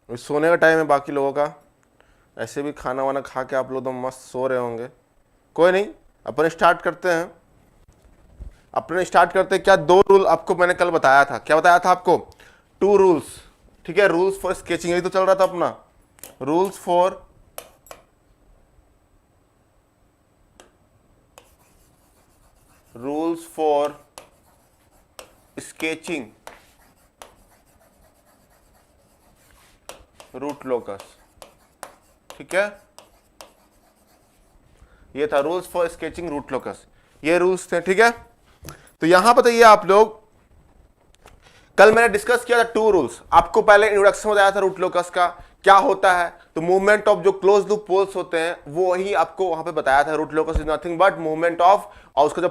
अभी सोने का टाइम है बाकी लोगों का, ऐसे भी खाना वाना खा के आप लोग तो मस्त सो रहे होंगे। कोई नहीं, अपन स्टार्ट करते हैं। क्या दो रूल आपको मैंने कल बताया था, क्या बताया था आपको? 2 रूल्स, ठीक है। रूल्स फॉर स्केचिंग, यही तो चल रहा था अपना, rules for sketching root locus, ठीक है। ये था rules for sketching root locus, ये रूल्स थे, ठीक है। तो यहां बताइए आप लोग, कल मैंने डिस्कस किया था 2 रूल्स, आपको पहले इंट्रोडक्शन बताया था रूट लोकस का क्या होता है। तो मूवमेंट ऑफ जो क्लोज लूप पोल्स होते हैं वो ही आपको वहां पे बताया था। Root locus is nothing but movement of, और उसका जो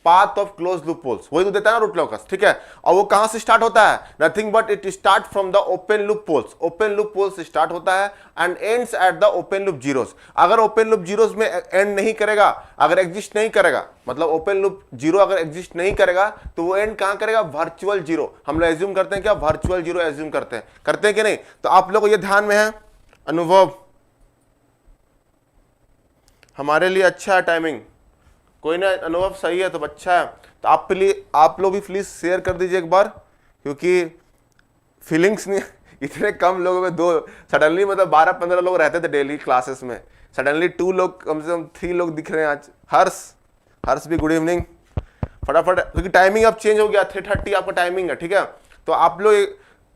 path of close loop poles, वही तो देता है ना रूट लोकस, ठीक है। और वो कहां से स्टार्ट होता है? Nothing but it start from the open loop poles, open loop poles से स्टार्ट होता है and ends at the open loop zeros. अगर ओपन लूप जीरोस में एंड नहीं करेगा, अगर एग्जिस्ट नहीं करेगा, मतलब ओपन लूप जीरो अगर एग्जिस्ट नहीं करेगा तो वो एंड कहां करेगा? Virtual zero. हम लोग एज्यूम करते हैं क्या? वर्चुअल जीरो एज्यूम करते हैं कि नहीं? तो आप लोग को ये ध्यान में है। अनुभव हमारे लिए अच्छा है टाइमिंग, कोई ना, अनुभव सही है तो अच्छा है। तो आप लोग भी प्लीज शेयर कर दीजिए एक बार, क्योंकि फीलिंग्स नहीं इतने कम लोगों में, दो सडनली मतलब 12-15 लोग रहते थे डेली क्लासेस में, सडनली 2 लोग, कम से कम 3 लोग दिख रहे हैं आज। हर्ष भी गुड इवनिंग, फटाफट, क्योंकि टाइमिंग अब चेंज हो गया, 3:30 आपका टाइमिंग है, ठीक है। तो आप लोग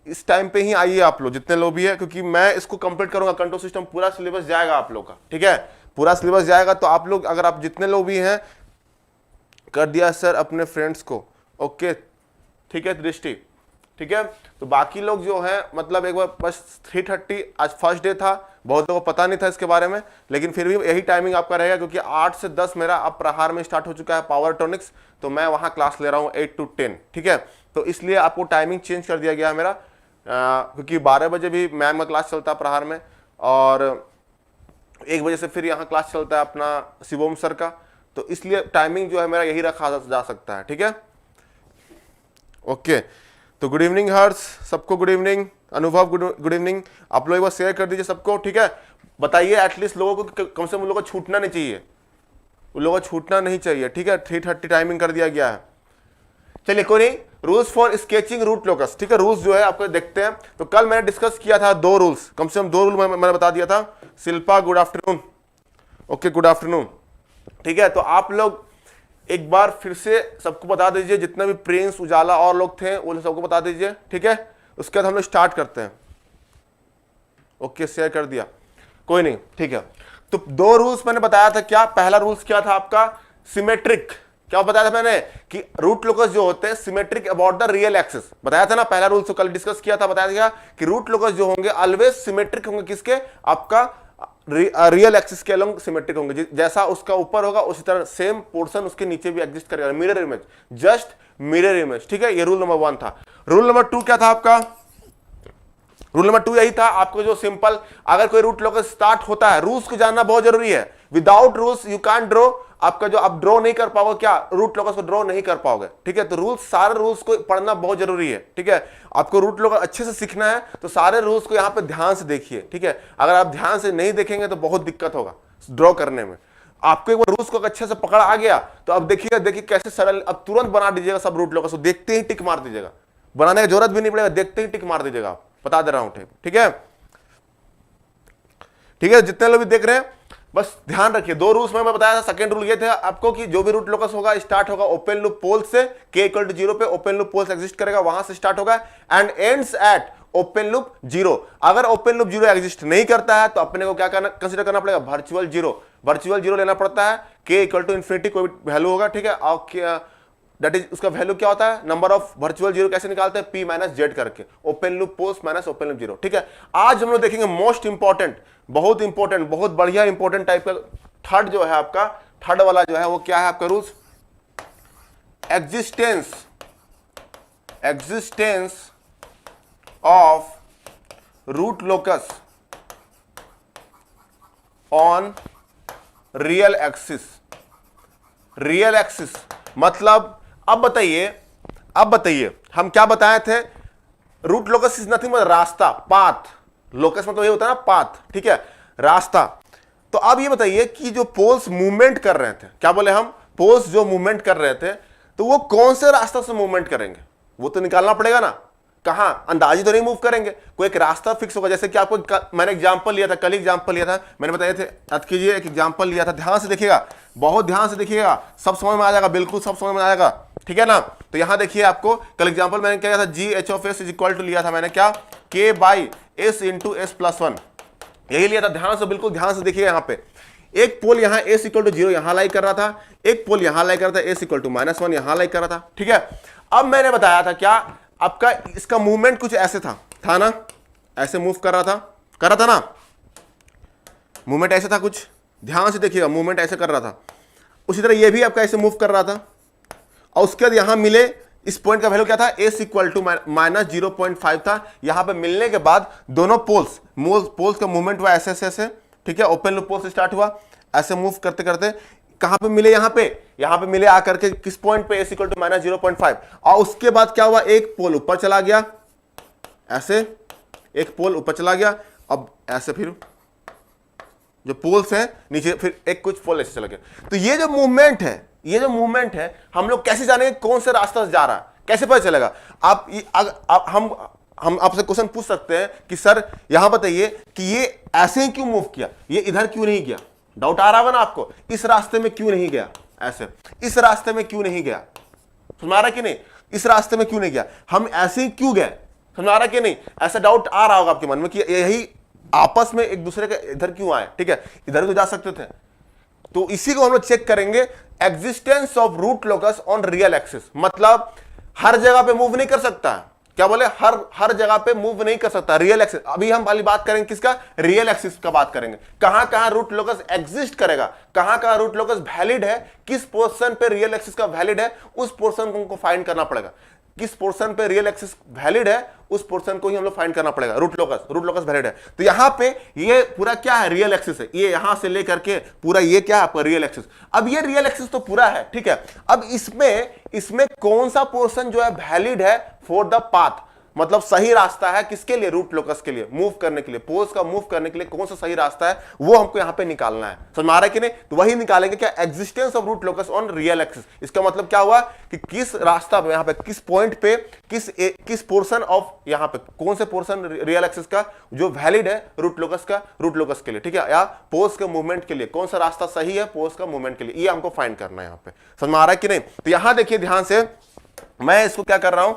इस टाइम पे ही आइए, आप लोग जितने लोग भी है, क्योंकि मैं इसको कंप्लीट करूंगा, कंट्रोल सिस्टम पूरा सिलेबस जाएगा आप लोग का, ठीक है, पूरा सिलेबस जाएगा। तो आप लोग, अगर आप जितने लोग भी हैं, कर दिया सर अपने फ्रेंड्स को, ओके, ठीक है दृष्टि, ठीक है। तो बाकी लोग जो है, मतलब एक बार बस 3:30, आज फर्स्ट डे था, बहुत लोगों को पता नहीं था इसके बारे में, लेकिन फिर भी यही टाइमिंग आपका रहेगा, क्योंकि 8 से 10 मेरा अब प्रहार में स्टार्ट हो चुका है पावर टॉनिक्स, तो मैं वहां क्लास ले रहा हूं 8 to 10, ठीक है। तो इसलिए आपको टाइमिंग चेंज कर दिया गया है मेरा, क्योंकि 12 बजे भी मैम का क्लास चलता है प्रहार में, और 1 बजे से फिर यहाँ क्लास चलता है अपना शिवोम सर का, तो इसलिए टाइमिंग जो है मेरा यही रखा जा सकता है, ठीक है, ओके। तो गुड इवनिंग हर्ष, सबको गुड इवनिंग, अनुभव गुड इवनिंग। आप लोग एक बार शेयर कर दीजिए सबको, ठीक है। बताइए एटलीस्ट लोगों को, कम से कम लोगों को छूटना नहीं चाहिए, उन लोगों को छूटना नहीं चाहिए, ठीक है। 3:30 टाइमिंग कर दिया गया है। चलिए कोई नहीं, rules for sketching root locus, ठीक है। रूल्स जो है आपको देखते हैं। तो कल मैंने डिस्कस किया था 2 रूल्स, कम से कम 2 रूल मैंने बता दिया था। Shilpa good afternoon, okay good afternoon, ठीक है। तो आप लोग एक बार फिर से सबको बता दीजिए, जितने भी प्रिंस उजाला और लोग थे वो सबको बता दीजिए, ठीक है। उसके बाद हम लोग स्टार्ट करते हैं, ओके शेयर कर दिया, कोई नहीं, ठीक है। तो 2 रूल्स मैंने बताया था, क्या पहला रूल्स क्या था आपका? सिमेट्रिक, क्या बताया था मैंने? कि रूट लोकस जो होते हैं symmetric about the real axis, बताया था ना, पहला रूल तो कल डिस्कस किया था, बताया था कि रूट लोकस जो होंगे ऑलवेज सिमेट्रिक होंगे, किसके? आपका रियल एक्सिस के अलोंग सिमेट्रिक होंगे, जैसा उसका ऊपर होगा उसी तरह सेम पोर्शन उसके नीचे भी एग्जिस्ट करेगा, mirror image, just mirror image, ठीक है। ये रूल नंबर 1 था। रूल नंबर 2 क्या था आपका? रूल नंबर 2 यही था आपको, जो सिंपल, अगर कोई रूट लोकस स्टार्ट होता है, रूल्स को जानना बहुत जरूरी है। Without rules you can draw, आपका जो आप ड्रॉ नहीं कर पाओगे, क्या रूट लोकस को ड्रॉ नहीं कर पाओगे, ठीक है। तो रूल्स, सारे रूल्स को पढ़ना बहुत जरूरी है, ठीक है। आपको रूट लोकस अच्छे से सीखना है तो सारे रूल्स को यहाँ पे ध्यान से देखिए, ठीक है। अगर आप ध्यान से नहीं देखेंगे तो बहुत दिक्कत होगा ड्रॉ करने में। आपको एक बार रूल्स को अच्छे से पकड़ आ गया तो अब देखिए कैसे सरल, अब तुरंत बना दीजिएगा सब रूट लोकस, देखते ही टिक मार दीजिएगा, बनाने की जरूरत भी नहीं पड़ेगा, देखते ही टिक मार दीजिएगा आप, बता दे रहा हूं, ठीक है, ठीक है। जितने लोग भी देख रहे हैं बस ध्यान रखिए, 2 रूल्स में मैं बताया था। सेकंड रूल ये थे आपको कि जो भी रूट लोकस होगा स्टार्ट होगा ओपन लूप पोल से, k = 0 पे ओपन लूप पोल्स एग्जिस्ट करेगा, वहां से स्टार्ट होगा and ends eight open loop 0। अगर ओपन लूप 0 एग्जिस्ट नहीं करता है तो अपने को क्या करना, कंसीडर करना पड़ेगा? वर्चुअल जीरो लेना पड़ता है। k = इन्फिनिटी कोई वैल्यू होगा, ठीक है, और दैट इज उसका वैल्यू क्या होता है? नंबर ऑफ वर्चुअल जीरो कैसे निकालते हैं? p - z करके, open loop poles minus open loop zero, ठीक है। आज हम लोग देखेंगे मोस्ट इंपॉर्टेंट, बहुत इंपॉर्टेंट, बहुत बढ़िया इंपॉर्टेंट टाइप का थर्ड जो है आपका, थर्ड वाला जो है वो क्या है आपका rules? Existence of root locus on real axis. Real axis मतलब अब बताइए हम क्या बताए थे? Root locus is nothing but रास्ता, पाथ। लोकस मतलब ये होता है ना पाथ, ठीक है, रास्ता। तो अब ये बताइए कि जो पोल्स मूवमेंट कर रहे थे, क्या बोले हम, पोल्स जो मूवमेंट कर रहे थे, तो वो कौन से रास्ता से मूवमेंट करेंगे, वो तो निकालना पड़ेगा ना। कहां, अंदाजी तो नहीं मूव करेंगे, कोई एक रास्ता फिक्स होगा। जैसे कि आपको मैंने एग्जांपल लिया था, कल एग्जांपल लिया था, मैंने बताया थे, याद कीजिए, एक एग्जांपल लिया था, ध्यान से देखिएगा, बहुत ध्यान से देखिएगा, सब समझ में आ जाएगा, बिल्कुल सब समझ में आ जाएगा, ठीक है ना। तो यहां देखिए, आपको कल एग्जांपल मैंने क्या था, G H of S is equal to लिया था मैंने क्या, K by S into S plus 1, यही लिया था। ध्यान से, बिल्कुल ध्यान से देखिए, यहां पे एक पोल यहां एस इक्वल टू 0 यहां लाई कर रहा था, एक पोल यहां लाई कर रहा था, एस इक्वल टू -1 यहां लाई कर रहा था, ठीक है। अब मैंने बताया था क्या, आपका इसका मूवमेंट कुछ ऐसे था ना, ऐसे मूव कर रहा था ना, मूवमेंट ऐसे था कुछ, ध्यान से देखिएगा, मूवमेंट ऐसे कर रहा था। उसी तरह ये भी आपका ऐसे मूव कर रहा था, और उसके बाद यहां मिले, इस पॉइंट का वैल्यू क्या था, एस इक्वल टू -0.5 था। यहां पे मिलने के बाद दोनों पोल्स का मूवमेंट हुआ ऐसे ऐसे, ठीक है, ओपन लूप पोल से स्टार्ट हुआ, ऐसे मूव करते करते कहां पे मिले, यहां पे मिले आकर के किस पॉइंट पे, एस इक्वल टू -0.5, और उसके बाद क्या हुआ, एक पोल ऊपर चला गया, ऐसे एक पोल ऊपर चला गया, अब ऐसे फिर जो पोल्स हैं नीचे, फिर एक कुछ पोल ऐसे चला गया। तो ये जो मूवमेंट है, हम लोग कैसे जानेंगे कौन से रास्ता से जा रहा है, कैसे पता चलेगा। हम आपसे क्वेश्चन पूछ सकते हैं कि सर यहां बताइए कि ये ऐसे ही क्यों मूव किया, ये इधर क्यों नहीं गया, डाउट आ रहा है ना आपको, इस रास्ते में क्यों नहीं गया, ऐसे इस रास्ते में क्यों नहीं गया, समझ आ रहा कि नहीं, इस रास्ते में क्यों नहीं गया, हम ऐसे ही क्यों गए, समझ आ रहा कि नहीं, ऐसा डाउट आ रहा होगा आपके मन में कि यही आपस में एक दूसरे के इधर क्यों आए, ठीक है, इधर तो जा सकते थे। तो इसी को हम लोग चेक करेंगे, existence of root locus on real axis, मतलब हर जगह पे मूव नहीं कर सकता, क्या बोले, हर जगह पे मूव नहीं कर सकता रियल एक्सिस। अभी हम वाली बात करेंगे किसका, रियल एक्सिस का बात करेंगे, कहां कहां रूट लोकस एग्जिस्ट करेगा, कहां कहां रूट लोकस वैलिड है, किस पोर्शन पे रियल एक्सिस का वैलिड है, उस पोर्शन को हमको फाइंड करना पड़ेगा। किस पोर्शन पे रियल एक्सिस वैलिड है, उस पोर्शन को ही हम लोग फाइंड करना पड़ेगा। रूट लोकस वैलिड है, तो यहां पे ये पूरा क्या है, रियल एक्सिस है, ये यहां से लेकर के पूरा ये क्या है आपका रियल एक्सिस। अब ये रियल एक्सिस तो पूरा है, ठीक है। अब इसमें कौन सा पोर्शन जो है वैलिड है फॉर द पाथ, मतलब सही रास्ता है किसके लिए, रूट लोकस के लिए मूव करने के लिए, पोल्स का मूव करने के लिए कौन सा सही रास्ता है, वो हमको यहां पे निकालना है, समझ में आ रहा है कि नहीं। तो वही निकालेंगे क्या, existence of root locus on real axis. इसका मतलब क्या हुआ कि किस रास्ता पे, यहां पे किस पॉइंट पे, किस पोर्शन ऑफ, यहां पे कौन से पोर्शन रियल एक्सिस का जो वैलिड है रूट लोकस के लिए, ठीक है, या पोल्स के मूवमेंट के लिए कौन सा रास्ता सही है पोल्स का मूवमेंट के लिए, ये हमको फाइंड करना है यहां पे, समझ में आ रहा है कि नहीं। तो यहां देखिए ध्यान से, मैं इसको क्या कर रहा हूं,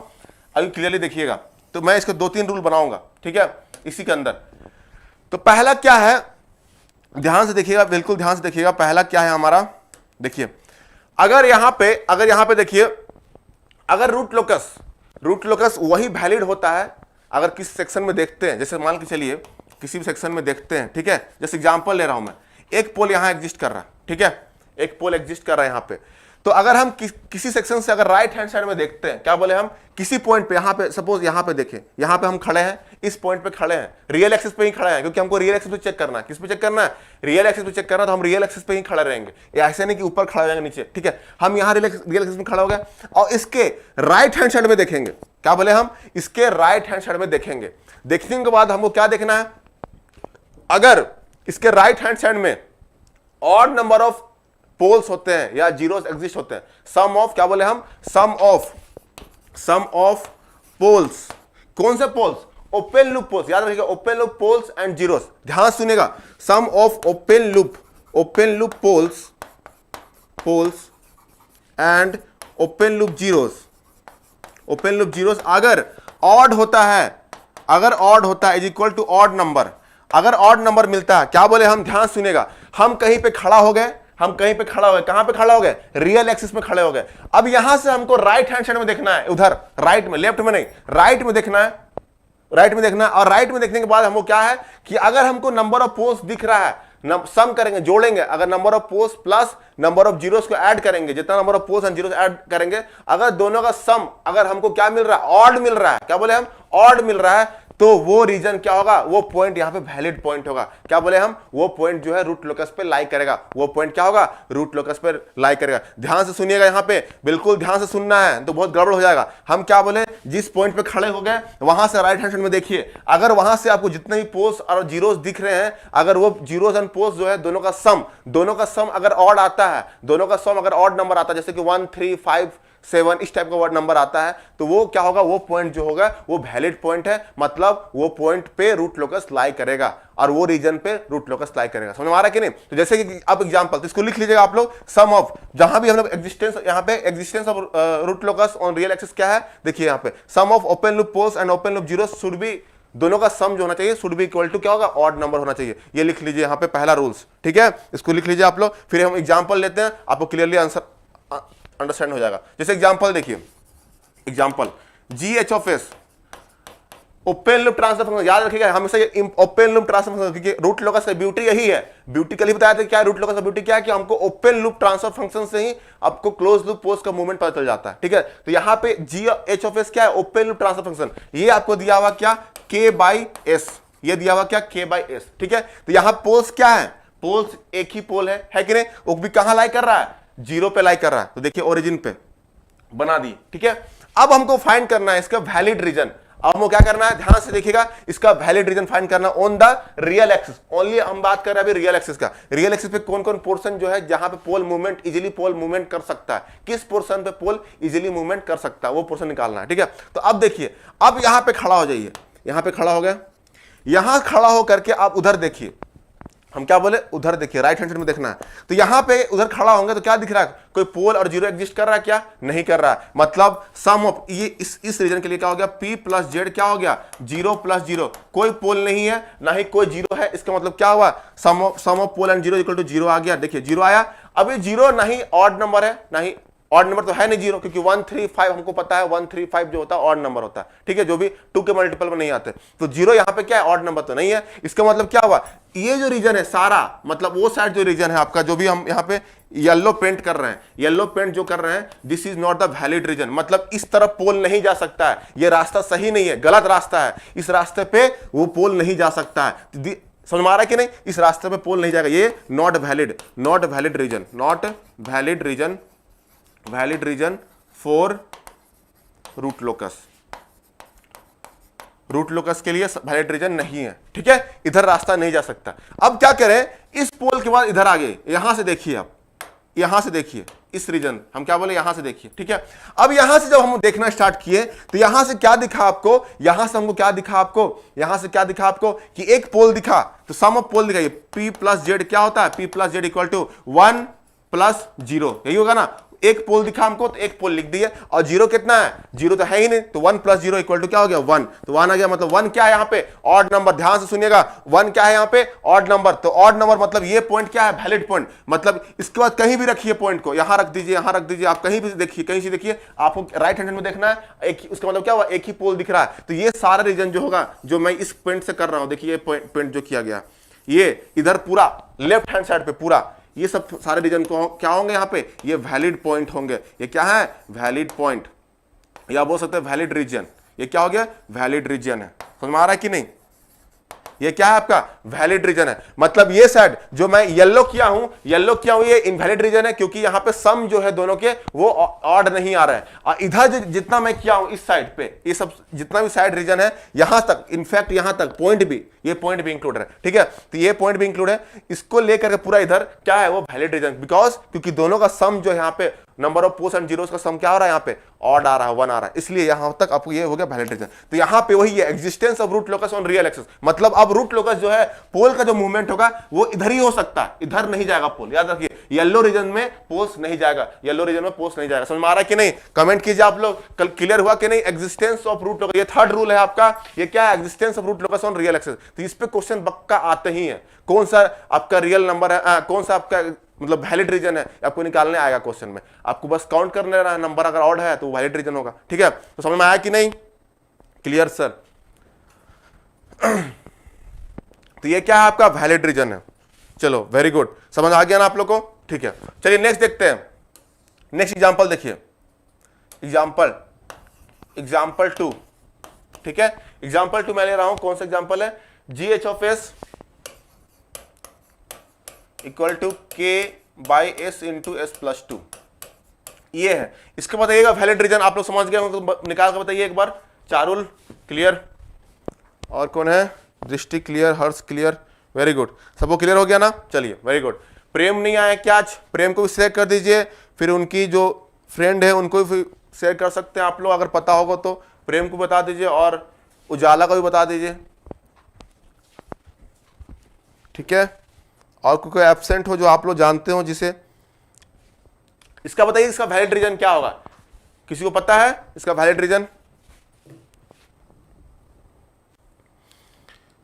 अभी क्लियरली देखिएगा। तो मैं इसको 2-3 रूल बनाऊंगा, ठीक है, इसी के अंदर। तो पहला क्या है, ध्यान से देखिएगा, बिल्कुल ध्यान से देखिएगा, पहला क्या है हमारा, देखिए, अगर यहां पे देखिए, अगर रूट लोकस वही वैलिड होता है, अगर किस सेक्शन में देखते हैं, जैसे मान के चलिए किसी भी सेक्शन में देखते हैं, ठीक है, जैसे एग्जांपल ले रहा हूं मैं, एक पोल यहां एग्जिस्ट कर रहा है, ठीक है, एक पोल एग्जिस्ट कर रहा है यहां पे। तो अगर हम किसी सेक्शन से अगर राइट हैंड साइड में देखते हैं, क्या बोले हम, किसी पॉइंट पे, यहां पे सपोज यहां पे देखें, यहां पे हम खड़े हैं, इस पॉइंट पे खड़े हैं, रियल एक्सिस पे ही खड़े हैं, क्योंकि हमको रियल एक्सिस पे चेक करना है, किस पे चेक करना है, रियल एक्सिस पे चेक करना है, तो हम रियल एक्सिस पे ही खड़े रहेंगे, ऐसे नहीं कि ऊपर खड़े रहेंगे नीचे, ठीक है। हम यहां रियल एक्सिस में खड़ा हो गए, और इसके राइट हैंड साइड में देखेंगे, क्या बोले हम, इसके राइट हैंड साइड में देखेंगे, देखने के बाद हमको क्या देखना है, अगर इसके राइट हैंड साइड में ऑड नंबर ऑफ पोल्स होते हैं या जीरोस एग्जिस्ट होते हैं, सम ऑफ, क्या बोले हम, सम ऑफ पोल्स, कौन से पोल्स, ओपन लूप पोल्स, याद रखिएगा, open loop poles and zeros, ध्यान सुनिएगा, sum of open loop poles and open loop zeros अगर ऑड होता है is equal to odd number, अगर ऑड नंबर मिलता है, क्या बोले हम, ध्यान सुनिएगा, हम कहीं पे खड़ा हो गए, कहां पे खड़ा हो गए, रियल एक्सिस में खड़े हो गए। अब यहां से हमको राइट हैंड साइड में देखना है, उधर राइट में, लेफ्ट में नहीं, राइट में देखना है, और राइट में देखने के बाद हमको क्या है कि अगर हमको नंबर ऑफ पोल्स दिख रहा है, सम करेंगे, जोड़ेंगे, अगर number of poles plus number of zeros को ऐड करेंगे, जितना number of poles and zeros add करेंगे, अगर दोनों का सम, अगर हमको क्या मिल रहा है, ऑड मिल रहा है, क्या बोले हम, ऑड मिल रहा है, तो वो रीजन क्या होगा, वो पॉइंट यहां पे वैलिड पॉइंट होगा। क्या बोले हम, वो पॉइंट जो है रूट लोकस पे लाई करेगा, वो पॉइंट क्या होगा, रूट लोकस पे लाई करेगा। ध्यान से सुनिएगा, यहां पे बिल्कुल ध्यान से सुनना है, तो बहुत गड़बड़ हो जाएगा। हम क्या बोले, जिस पॉइंट पे खड़े हो गए वहां से राइट हैंड साइड में देखिए, अगर वहां से आपको जितने भी पोल्स और जीरोस दिख रहे हैं, अगर वो जीरोस एंड पोल्स जो है दोनों का सम अगर ऑड आता है, दोनों का सम अगर ऑड नंबर आता है, जैसे कि 1 3 5 7 इस टाइप का वर्ड नंबर आता है, तो वो क्या होगा, वो पॉइंट जो होगा वो वैलिड पॉइंट है, मतलब वो पॉइंट पे रूट लोकस लाई करेगा और वो रीजन पे रूट लोकस लाई करेगा। समझ में आ रहा है कि नहीं? तो जैसे कि अब एग्जांपल, तो इसको लिख लीजिएगा आप लोग, सम ऑफ, जहां भी हम लोग एग्जिस्टेंस, यहां पे existence of root locus on real axis क्या है, देखिए यहां पे sum of open loop poles and open loop zeros should be, दोनों का सम जो होना चाहिए शुड बी इक्वल टू क्या होगा, ऑड नंबर होना चाहिए। ये लिख लीजिए यहां पे पहला रूल्स, ठीक है, इसको लिख लीजिए आप लोग। फिर हम एग्जांपल लेते हैं, आपको क्लियरली आंसर अंडरस्टैंड हो जाएगा। जैसे एग्जांपल देखिए, example ji H of S open loop transfer function, याद रखिएगा हमेशा ये ओपन लूप ट्रांसफर फंक्शन, क्योंकि रूट लोकस का ब्यूटी यही है, ब्यूटी कल ही बताया था क्या रूट लोकस का ब्यूटी क्या है, कि हमको ओपन लूप ट्रांसफर फंक्शन से ही आपको क्लोज लूप पोस्ट का मूवमेंट पता चल जाता है, ठीक है। तो यहां पे जी एच ऑफ एस क्या है, ओपन लूप ट्रांसफर फंक्शन, ये आपको दिया हुआ क्या, के बाई एस, ये दिया हुआ क्या, के बाई एस, ठीक है। तो यहां पोल्स क्या है, पोल्स एक ही पोल है कि नहीं, वो भी कहां लाई कर रहा है, जीरो पे लाई कर रहा है, तो देखिए ओरिजिन पे बना दी, ठीक है। अब हमको फाइंड करना है इसका वैलिड रीजन। अब हमको क्या करना है, ध्यान से देखिएगा, इसका वैलिड रीजन फाइंड करना on the real axis only. हम बात कर रहे हैं अभी रियल एक्सिस का, रियल एक्सिस पे कौन कौन पोर्शन जो है जहां पे पोल मूवमेंट इजीली पोल मूवमेंट कर सकता है, किस पोर्शन पे पोल इजीली मूवमेंट कर सकता है, वो पोर्शन निकालना है, ठीक है। तो अब देखिए, अब यहां पे खड़ा हो जाइए, यहां पे खड़ा हो गया, यहां खड़ा होकर के आप उधर देखिए, हम क्या बोले, उधर देखिए, राइट हैंड साइड में देखना है। तो यहां पे उधर खड़ा होंगे तो क्या दिख रहा है, कोई पोल और जीरो एग्जिस्ट कर रहा है क्या, नहीं कर रहा है, मतलब सम ऑफ ये इस रीजन के लिए क्या हो गया, p प्लस जेड क्या हो गया, 0 प्लस 0, कोई पोल नहीं है ना ही कोई जीरो है, इसका मतलब क्या हुआ, sum of pole and zero equal to 0 आ गया। देखिए 0 आया, अब ये 0 ना ही ऑड नंबर है, ना ही ऑड नंबर तो है नहीं 0, क्योंकि 1 3 5 हमको पता है 1 3 5 जो होता है ऑड नंबर होता है, ठीक है, जो भी 2 के मल्टीपल में नहीं आते। तो 0 यहां पे क्या है, ऑड नंबर तो नहीं है, इसका मतलब क्या हुआ, ये जो रीजन है सारा, मतलब वो साइड जो रीजन है आपका, जो भी हम यहां पे येलो पेंट कर रहे हैं, येलो पेंट जो कर रहे हैं, this is not the valid region, मतलब इस तरफ पोल नहीं जा सकता है, ये रास्ता सही नहीं है, गलत रास्ता है, इस रास्ते पे वो पोल नहीं जा सकता है। समझ में आ रहा है कि नहीं, इस रास्ते पे पोल नहीं जाएगा, ये not valid region, not valid region, valid region for root locus, root locus के लिए वैलिड रीजन नहीं है, ठीक है, इधर रास्ता नहीं जा सकता। अब क्या करें, इस पोल के बाद इधर आगे, यहां से देखिए, आप यहां से देखिए, इस रीजन हम क्या बोले, यहां से देखिए, ठीक है। अब यहां से जब हम देखना स्टार्ट किए तो यहां से क्या दिखा आपको, यहां से हमको क्या दिखा आपको, यहां से क्या दिखा आपको कि एक पोल दिखा, तो सम ऑफ पोल दिखाइए, p प्लस जेड क्या होता है, p plus Z equal to 1 plus 0, यही होगा ना, एक पोल दिखा हमको तो एक पोल लिख दिए, और 0 कितना है, 0 तो है ही नहीं, तो 1 प्लस 0 इक्वल टू क्या हो गया, 1, तो 1 आ गया, मतलब 1 क्या है यहाँ पे, ऑड नंबर, ध्यान से सुनिएगा, 1 क्या है यहाँ पे, ऑड नंबर, तो ऑड नंबर मतलब ये पॉइंट क्या है, वैलिड पॉइंट, मतलब इसके बाद कहीं भी रखिए पॉइंट को, यहां रख दीजिए, यहां रख दीजिए, आप कहीं भी देखिए, कहीं से देखिए, आपको राइट हैंड में देखना है, एक उसका मतलब क्या हुआ, एक ही पोल दिख रहा है, तो ये सारा रीजन जो होगा, जो मैं इस पॉइंट से कर रहा हूं, देखिए ये पॉइंट जो किया गया, ये इधर पूरा लेफ्ट हैंड साइड पे पूरा, ये सब सारे रीजन को क्या होंगे यहाँ पे, ये वैलिड पॉइंट होंगे, ये क्या है, वैलिड पॉइंट, या बोल सकते हैं वैलिड रीजन, ये क्या हो गया, वैलिड रीजन है। समझ में आ रहा है कि नहीं, ये क्या है आपका, वैलिड रीजन है, मतलब ये साइड जो मैं येलो किया हूं ये इनवैलिड रीजन है, क्योंकि यहां पे सम जो है दोनों के वो ऑड नहीं आ रहा है, और इधर जितना मैं किया हूं इस साइड पे, ये सब जितना भी साइड रीजन है यहां तक, इनफैक्ट यहां तक पॉइंट भी, ये पॉइंट भी इंक्लूड है, ठीक है, तो ये पॉइंट भी इंक्लूड है, इसको लेकर के पूरा इधर क्या है, वो वैलिड रीजन, बिकॉज क्योंकि दोनों का सम जो यहां पे number of poles and zeros का सम क्या हो रहा है, यहाँ पे ऑड आ रहा है, 1 आ रहा है, इसलिए यहां तक आपको ये हो गया वैलिड रीजन। तो यहां पे वही है, existence of root locus on real axis, मतलब अब रूट लोकस जो है, पोल का जो मूवमेंट होगा वो इधर ही हो सकता है, इधर नहीं जाएगा पोल, याद रखिए, येलो रीजन में पोल्स नहीं जाएगा, येलो रीजन में पोल्स नहीं जाएगा। समझ में आ रहा है कि नहीं, कमेंट कीजिए आप लोग, कल क्लियर हुआ कि नहीं, एग्जिस्टेंस ऑफ रूट लोकस, ये थर्ड रूल है आपका, ये क्या है, existence of root locus on real axis. तो इस पे क्वेश्चन पक्का आते ही है, कौन सा आपका रियल नंबर है, कौन सा आपका मतलब वैलिड रीजन है, आपको निकालने आएगा क्वेश्चन में, आपको बस काउंट करने रहना है, नंबर अगर ऑड है तो वैलिड रीजन होगा, ठीक है। तो समझ में आया कि नहीं, क्लियर सर। तो ये क्या है, आपका वैलिड रीजन है, चलो वेरी गुड, समझ आ गया ना आप लोग को, ठीक है। चलिए नेक्स्ट देखते हैं, नेक्स्ट एग्जांपल देखिए, एग्जांपल 2, ठीक है। एग्जाम्पल 2 मैं ले रहा हूं, कौन सा एग्जाम्पल है, GH of S equal to K by S into S plus 2, ये है। इसके बताइएगा वैलिड रीजन, आप लोग समझ गए होंगे तो निकाल कर बताइए एक बार। चारुल क्लियर, और कौन है, दृष्टि क्लियर, हर्ष क्लियर, वेरी गुड, सबको क्लियर हो गया ना, चलिए वेरी गुड। प्रेम नहीं आया क्या आज, प्रेम को भी शेयर कर दीजिए, फिर उनकी जो फ्रेंड है उनको भी शेयर कर सकते हैं आप लोग, अगर पता होगा तो प्रेम को बता दीजिए और उजाला को भी बता दीजिए, ठीक है। और कोई एब्सेंट हो जो आप लोग जानते हो जिसे, इसका बताइए इसका वैलिड रीजन क्या होगा, किसी को पता है इसका वैलिड रीजन,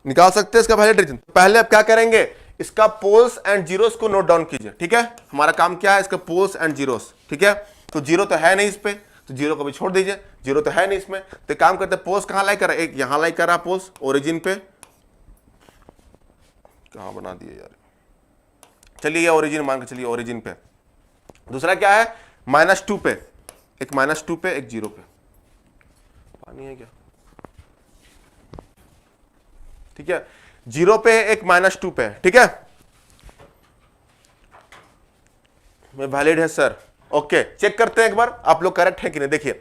निकाल सकते हैं इसका वैलिड रीजन। पहले अब क्या करेंगे, इसका पोल्स एंड जीरोस को नोट डाउन कीजिए, ठीक है। हमारा काम क्या है, इसका पोल्स एंड जीरोस, ठीक है। तो जीरो तो है नहीं इस पे, तो जीरो को भी छोड़ दीजिए, जीरो तो है नहीं इसमें, तो काम करते हैं पोल्स कहां लाई कर रहा है, एक यहां लाई कर रहा है पोल्स ओरिजिन पे, कहां बना दिए यार, चलिए ये ओरिजिन मान के चलिए ओरिजिन पे। दूसरा क्या है, -2 पे, एक -2 पे एक 0 पे, पानी है क्या, ठीक है, 0 पे एक -2 पे, ठीक है, मैं वैलिड है सर, ओके। चेक करते हैं एक बार आप लोग करेक्ट है कि नहीं, देखिए।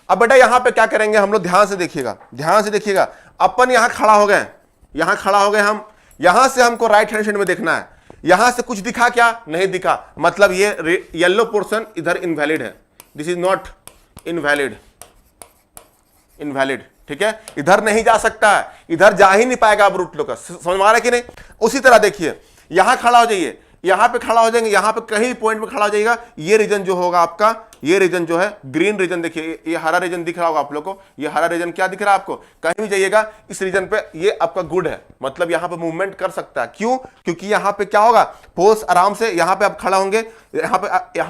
अब बेटा यहां पे क्या करेंगे हम लोग, ध्यान से देखिएगा, ध्यान से देखिएगा। अपन यहां खड़ा हो गए, यहां खड़ा हो गए हम, यहां से हमको राइट हैंड साइड में देखना है, यहां से कुछ दिखा क्या, नहीं दिखा, मतलब ये येलो पोर्शन इधर इनवैलिड है, this is not invalid, invalid, ठीक है, इधर नहीं जा सकता है, इधर जा ही नहीं पाएगा आप रूट लोकस, समझ में आ रहा है कि नहीं। उसी तरह देखिए यहां खड़ा हो जाइए, यहां पे खड़ा हो जाएंगे, यहां पे कहीं पॉइंट पे खड़ा हो जाएगा, ये रीजन जो होगा आपका, ये रीजन जो है ग्रीन रीजन, देखिए ये हरा रीजन दिख रहा होगा आप लोग को, ये हरा रीजन क्या दिख रहा है आपको, कहीं भी जाइएगा इस रीजन पे ये आपका गुड है, मतलब यहां पे मूवमेंट कर सकता है, क्यों, क्योंकि यहां पे क्या होगा, पोल्स आराम से यहां पे आप खड़ा होंगे, यहां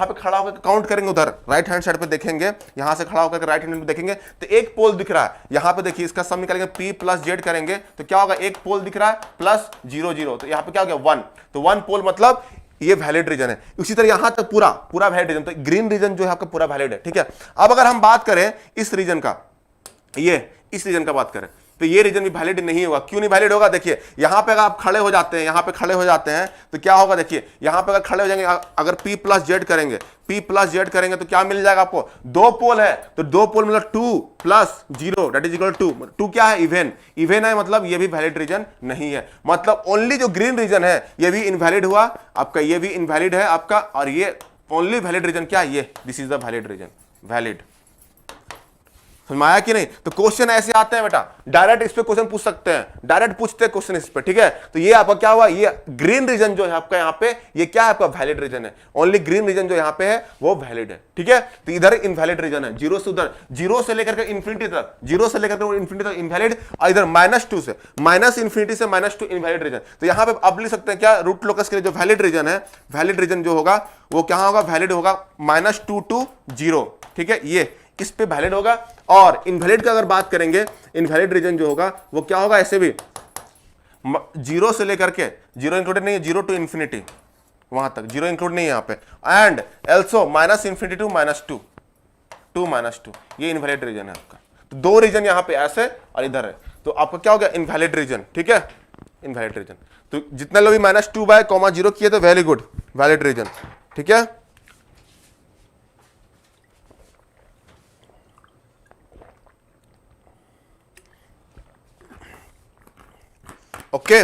पे खड़ा होकर काउंट करेंगे, उधर राइट हैंड साइड पे देखेंगे, यहां से खड़ा होकर राइट हैंड में देखेंगे तो एक पोल दिख रहा है, यहां पे देखिए इसका सम निकालेंगे, P + Z करेंगे तो क्या होगा, एक पोल दिख रहा है प्लस 0 0, तो यहां पे क्या हो गया 1, तो 1 पोल मतलब ये वैलिड रीजन है। उसी तरह यहां तक पूरा पूरा वैलिड रीजन, तो ग्रीन रीजन जो है आपका पूरा वैलिड है, ठीक है। अब अगर हम बात करें इस रीजन का, ये इस रीजन का बात करें तो ये रीजन भी वैलिड नहीं होगा, क्यों नहीं वैलिड होगा, देखिए यहां पे अगर आप खड़े हो जाते हैं, यहां पे खड़े हो जाते हैं तो क्या होगा, देखिए यहां पे अगर खड़े हो जाएंगे, अगर P + Z करेंगे, P + Z करेंगे तो क्या मिल जाएगा आपको, 2 पोल है, तो 2 पोल मतलब 2 + 0 दैट इज इक्वल टू 2, क्या है, इवन, इवन है, मतलब ये भी वैलिड रीजन नहीं है, मतलब ओनली जो ग्रीन रीजन है ये भी इनवैलिड हुआ आपका, ये भी इनवैलिड है आपका, और ये ओनली वैलिड रीजन क्या है, ये this is the valid region, valid, समझ में आया कि नहीं। तो क्वेश्चन ऐसे आते हैं बेटा, डायरेक्ट इस पे क्वेश्चन पूछ सकते हैं, डायरेक्ट पूछते हैं क्वेश्चन इस पे, ठीक है। तो ये आपका क्या हुआ, ये ग्रीन रीजन जो है आपका यहाँ पे, ये क्या है आपका वैलिड रीजन है, ओनली ग्रीन रीजन जो यहाँ पे है वो वैलिड है, ठीक है। तो इधर इनवैलिड रीजन है, जीरो से उधर, जीरो से लेकर के इंफिनिटी तक, जीरो से लेकर के इंफिनिटी तक इनवैलिड, और इधर -2 से -इंफिनिटी से -2 इनवैलिड रीजन। तो यहाँ पे आप लिख सकते हैं क्या, रूट लोकस के लिए जो वैलिड रीजन है, वैलिड रीजन जो होगा वो क्या होगा, वैलिड होगा -2 to 0, ठीक है, ये इस पे वैलिड होगा। और इनवैलिड का अगर बात करेंगे, इनवैलिड रीजन जो होगा वो क्या होगा, ऐसे भी 0 से लेकर के, 0 इंक्लूडेड नहीं है, 0 to इंफिनिटी, वहां तक 0 इंक्लूड नहीं है यहाँ पे, and also -minus infinity to -2 to -2, ये इनवैलिड रीजन है आपका। तो 2 रीजन यहाँ पे ऐसे और इधर है, तो आपका क्या हो गया, इनवैलिड रीजन, ठीक है, इनवैलिड रीजन। तो जितने लोग भी -2/0 किए तो वेरी गुड, वैलिड रीजन, ठीक है। ओके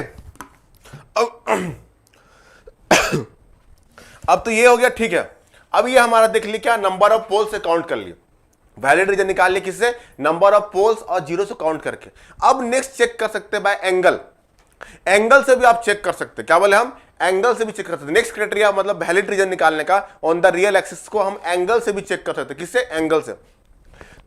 अब तो ये हो गया, ठीक है। अब ये हमारा देख लिया क्या, नंबर ऑफ पोल्स से काउंट कर लिया, वैलिड रीजन निकाल लिया किससे, नंबर ऑफ पोल्स और 0 से काउंट करके। अब नेक्स्ट चेक कर सकते हैं बाय एंगल, एंगल से भी आप चेक कर सकते हैं, क्या बोले हम, एंगल से भी चेक कर सकते हैं। नेक्स्ट क्राइटेरिया मतलब वैलिड रीजन निकालने का, ऑन द रियल एक्सिस को हम एंगल से भी चेक कर सकते हैं, किससे, एंगल से।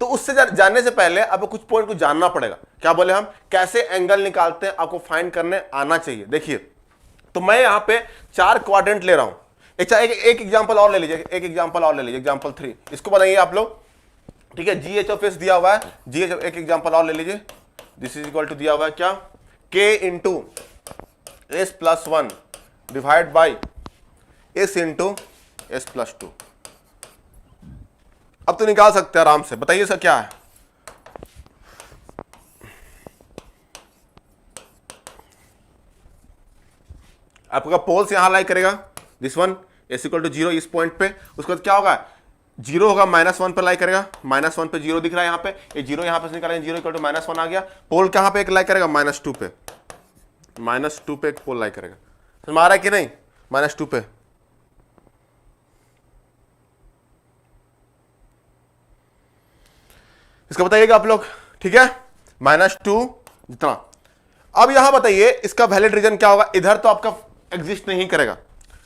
तो उससे जानने से पहले आपको कुछ पॉइंट को जानना पड़ेगा, क्या बोले हम, कैसे एंगल निकालते हैं आपको फाइंड करने आना चाहिए। देखिए तो मैं यहां पे 4 क्वाड्रेंट ले रहा हूं, एक एग्जांपल और ले लीजिए, एक एग्जांपल और ले लीजिए, एग्जांपल 3, इसको बताइए आप लोग, ठीक है। GH ऑफ S दिया हुआ है, GH एक एग्जांपल और ले लीजिए, दिस इज इक्वल टू दिया हुआ है क्या, K into S + 1 divide by S into S + 2। अब तो निकाल सकते हैं आराम से, बताइए सर क्या है, आपका पोल्स यहां लाई करेगा, this one S equal to 0 इस पॉइंट पे, उसके बाद क्या होगा, 0 होगा -1 पर लाई करेगा, -1 पे 0 दिख रहा है यहाँ पे, ये 0 यहाँ पे से निकालेंगे, 0 इक्वल टू -1 आ गया। पोल कहाँ पे एक लाई करेगा, -2 पे, -2 पे एक पोल लाई करेगा, समझ में आ रहा है कि नहीं, -2 पे। इसका बताइएगा आप लोग, ठीक है, -2 जितना। अब यहां बताइए इसका वैलिड रीजन क्या होगा, इधर तो आपका एग्जिस्ट नहीं करेगा,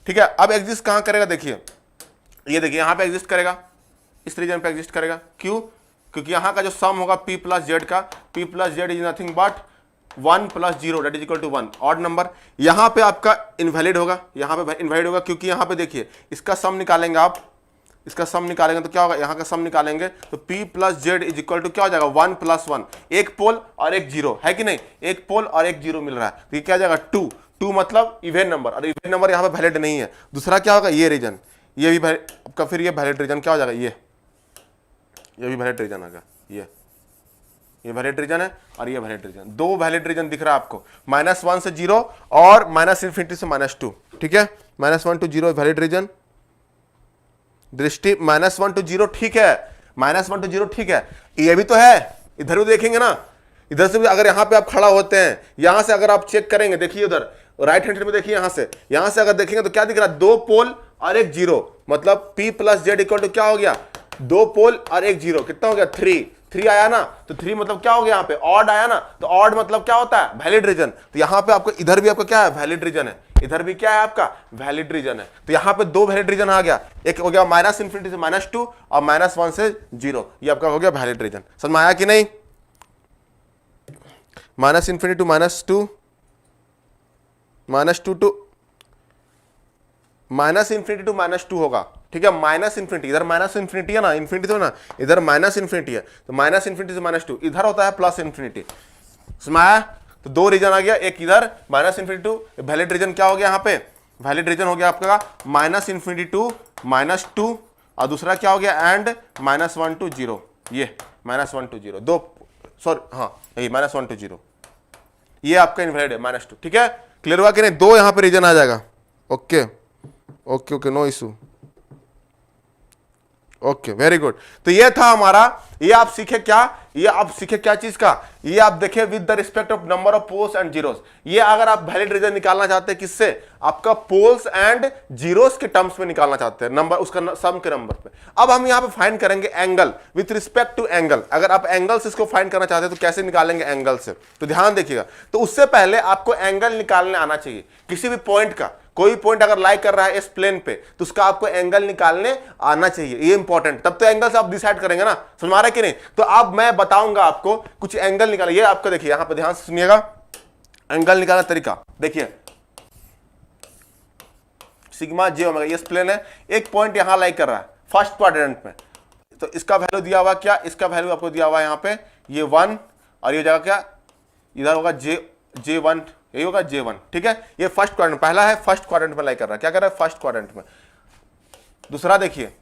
ठीक है। अब एग्जिस्ट कहां करेगा, देखिए ये देखिए यहां पे एग्जिस्ट करेगा, इस रीजन पे एग्जिस्ट करेगा, क्यों, क्योंकि यहां का जो सम होगा p प्लस जेड का, p plus Z is nothing but 1 plus 0 that is equal to 1, odd number. यहां पे आपका इनवैलिड होगा, यहां पे इनवैलिड होगा, क्योंकि यहां पे देखिए इसका सम निकालेंगे आप, इसका सम निकालेंगे तो क्या होगा, यहां का सम निकालेंगे तो p plus Z is equal to क्या हो जाएगा, 1 प्लस 1, एक पोल और एक जीरो है कि नहीं, एक पोल और एक जीरो मिल रहा है, तो ये क्या जाएगा 2 मतलब इवेन नंबर, और इवेन नंबर यहां पे वैलिड नहीं है। दूसरा क्या होगा, ये रीजन, ये भी आपका फिर ये वैलिड रीजन क्या हो जाएगा, ये भी वैलिड रीजन आ गया, ये वैलिड रीजन है और ये वैलिड रीजन, दो वैलिड रीजन दिख रहा है आपको, -1 से 0 और -∞ से -2, ठीक है, -1 to 0 वैलिड रीजन, दृष्टि -1 to 0 ठीक है, -1 to 0 ठीक है, ये भी तो है, इधर भी देखेंगे ना, इधर से भी अगर यहां पे आप खड़ा होते हैं, यहां से अगर आप चेक करेंगे, देखिए उधर राइट हैंड में देखिए, यहां से अगर देखेंगे तो क्या दिख रहा है, दो पोल और एक जीरो, मतलब p plus Z equal to क्या हो गया, दो पोल और एक जीरो, कितना हो गया 3 आया ना, तो 3 मतलब क्या हो गया, यहाँ पे ऑड आया ना, तो ऑड मतलब क्या होता है, वैलिड रीजन। तो यहाँ पे आपको इधर भी आपका क्या है, वैलिड रीजन है, इधर भी क्या है आपका वैलिड रीजन है, तो यहाँ पे दो वैलिड रीजन आ गया, एक हो गया -∞ से -2 और -1 से 0, ये आपका हो गया वैलिड रीजन। समझ में आया कि नहीं, -∞ to -2, -2 to -∞ to -2 होगा, ठीक है, -∞, इधर -∞ है ना, इन्फिनिटी तो ना, इधर -∞ है, तो -∞ से -2, इधर होता है +∞। समझाया, तो दो रीजन आ गया, एक इधर -∞ टू, वैलिड रीजन क्या हो गया यहाँ पे, वैलिड रीजन हो गया आपका -∞ to -2, और दूसरा क्या हो गया, एंड -1 to 0, ये -1 to 0, दो, सॉरी हाँ यही -1 to 0, ये आपका इनवैलिड है -2, ठीक है, क्लियर हुआ कि नहीं, दो यहाँ पे रीजन आ जाएगा, okay okay okay, no issue, okay very good. तो ये था हमारा, ये आप सीखे क्या, ये आप सीखे क्या चीज का, ये आप देखे with the respect of number of poles and zeros, ये अगर आप वैलिड रीजन निकालना चाहते हैं किससे, आपका पोल्स एंड जीरोस के टर्म्स में निकालना चाहते हैं, नंबर उसका सम के नंबर पे। अब हम यहाँ पे फाइंड करेंगे angle with respect to angle, अगर आप एंगल से इसको फाइंड करना चाहते हैं तो कैसे निकालेंगे एंगल से, तो ध्यान देखिएगा। तो उससे पहले आपको एंगल निकालने आना चाहिए, किसी भी पॉइंट का, कोई पॉइंट अगर लाई कर रहा है इस प्लेन पे तो उसका आपको एंगल निकालने आना चाहिए, ये इंपॉर्टेंट, तब तो एंगल से आप डिसाइड करेंगे ना, समझ में आ रहा है कि नहीं। तो अब मैं बताऊंगा आपको कुछ एंगल निकाल, ये आपका देखिए यहां पे ध्यान से सुनिएगा, एंगल निकालने का तरीका देखिए, सिग्मा जे ओमेगा, ये प्लेन है, एक पॉइंट यहां लाई कर रहा है फर्स्ट क्वाड्रेंट में, तो इसका वैल्यू दिया हुआ क्या, इसका वैल्यू आपको दिया हुआ यहां पे ये 1, और ये जगह क्या, इधर होगा J1, यही होगा J1, ठीक है, ये फर्स्ट क्वाड्रेंट, पहला है फर्स्ट क्वाड्रेंट में लाई कर रहा है, क्या कर रहा है फर्स्ट क्वाड्रेंट में। दूसरा देखिए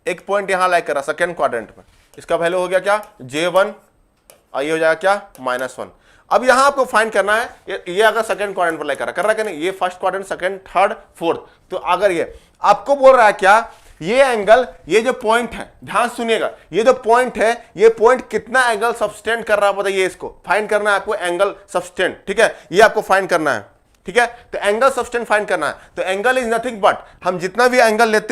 एक पॉइंट यहां लाई कर रहा है सेकंड क्वाड्रेंट में, इसका वैल्यू हो गया क्या J1, और ये हो जाएगा क्या -1। अब यहां आपको फाइंड करना है, ये अगर सेकंड क्वाड्रेंट पर लाई कर रहा है कि नहीं, ये first quadrant, second, third, fourth, तो अगर ये आपको बोल रहा है क्या, ये एंगल, ये जो पॉइंट है, ध्यान सुनिएगा, ये जो पॉइंट है, ये पॉइंट कितना एंगल सबस्टेंड कर रहा है बताइए, इसको फाइंड करना है आपको, एंगल सबस्टेंड, ठीक है, ये आपको फाइंड करना है, ठीक है। तो एंगल सबस्टेंड फाइंड करना है, तो एंगल इज नथिंग बट, हम जितना भी एंगल लेते हैं